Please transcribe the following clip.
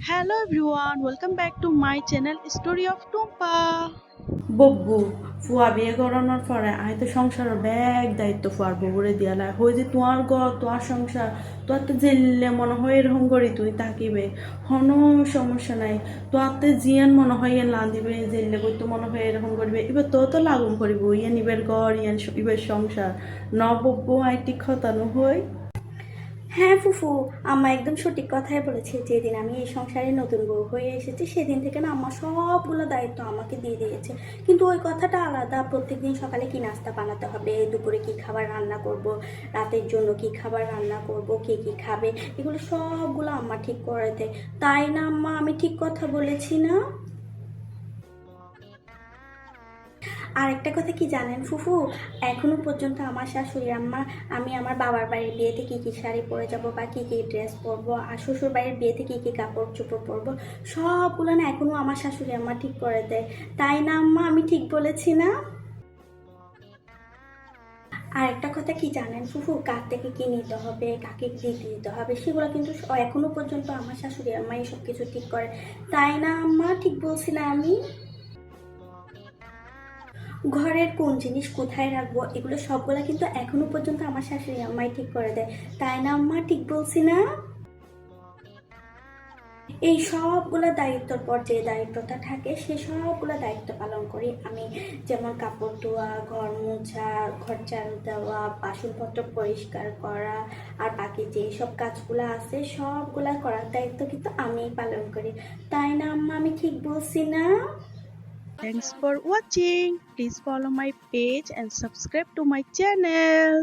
Hello everyone, welcome back to my channel Story of Tumpa. বব্বু ফুয়া বিয়ে করানোর পরে আমি তো সংসারের ব্যাগ দায়িত্ব ফুয়ার বউরে দিয়ালা হই যে তোমার ঘর তোমার সংসার তোর তো জেললে মনে হয় এরকম করি তুই তাকিবে কোনো সমস্যা নাই তোর তো জিয়ান মনে হয় ইয়ান লান দিবে জেললে বই তো মনে হয় এরকম করবে এবার তো তো লাগুম করিব ইয়ান ইবের ঘর ইয়ান ইবের সংসার ন বব্বু আই ঠিক খতানো হই। হ্যাঁ ফুফু, আম্মা একদম সঠিক কথাই বলেছে। যেদিন আমি এই সংসারে নতুন বউ হয়ে এসেছি সেদিন থেকে না আম্মা সবগুলো দায়িত্ব আমাকে দিয়ে দিয়েছে। কিন্তু ওই কথাটা আলাদা, প্রত্যেকদিন সকালে কি নাস্তা বানাতে হবে, দুপুরে কি খাবার রান্না করব, রাতের জন্য কি খাবার রান্না করব, কে কি খাবে, এগুলো সবগুলো আম্মা ঠিক করে দেয়। তাই না আম্মা, আমি ঠিক কথা বলেছি না? আর একটা কথা কি জানেন ফুফু, এখনো পর্যন্ত আমার শাশুড়ি আম্মা আমি আমার বাবার বাড়ির বিয়েতে কি কি শাড়ি পরে যাব বা কি কি ড্রেস পরবো, আর শ্বশুর বাড়ির বিয়েতে কি কি কাপড় চোপড় পরবো, সবগুলো না এখনো আমার শাশুড়ি আম্মা ঠিক করে দেয়। তাই না আম্মা, আমি ঠিক বলেছি না? আর একটা কথা কি জানেন ফুফু, কার থেকে কি নিতে হবে, কাকে কি দিতে হবে, সেগুলো কিন্তু এখনো পর্যন্ত আমার শাশুড়ি আম্মা এইসব কিছু ঠিক করে। তাই না আম্মা, ঠিক বলছি না আমি? ঘরের কোন জিনিস কোথায় রাখবো, এগুলো সবগুলা কিন্তু এখনো পর্যন্ত আমার শাশুড়ি আম্মাই ঠিক করে দেয়। তাই না আম্মা, ঠিক বলছি না? এই সবগুলো দায়িত্বর পর যে দায়িত্বটা থাকে সে সবগুলো দায়িত্ব পালন করি আমি। যেমন কাপড় ধোয়া, ঘর মোছা, ঘর ঝাড়ু দেওয়া, বাসনপত্র পরিষ্কার করা, আর বাকি যে সব কাজগুলো আছে সবগুলা করার দায়িত্ব কিন্তু আমিই পালন করি। তাই না আম্মা, আমি ঠিক বলছি না? Thanks for watching. Please follow my page and subscribe to my channel.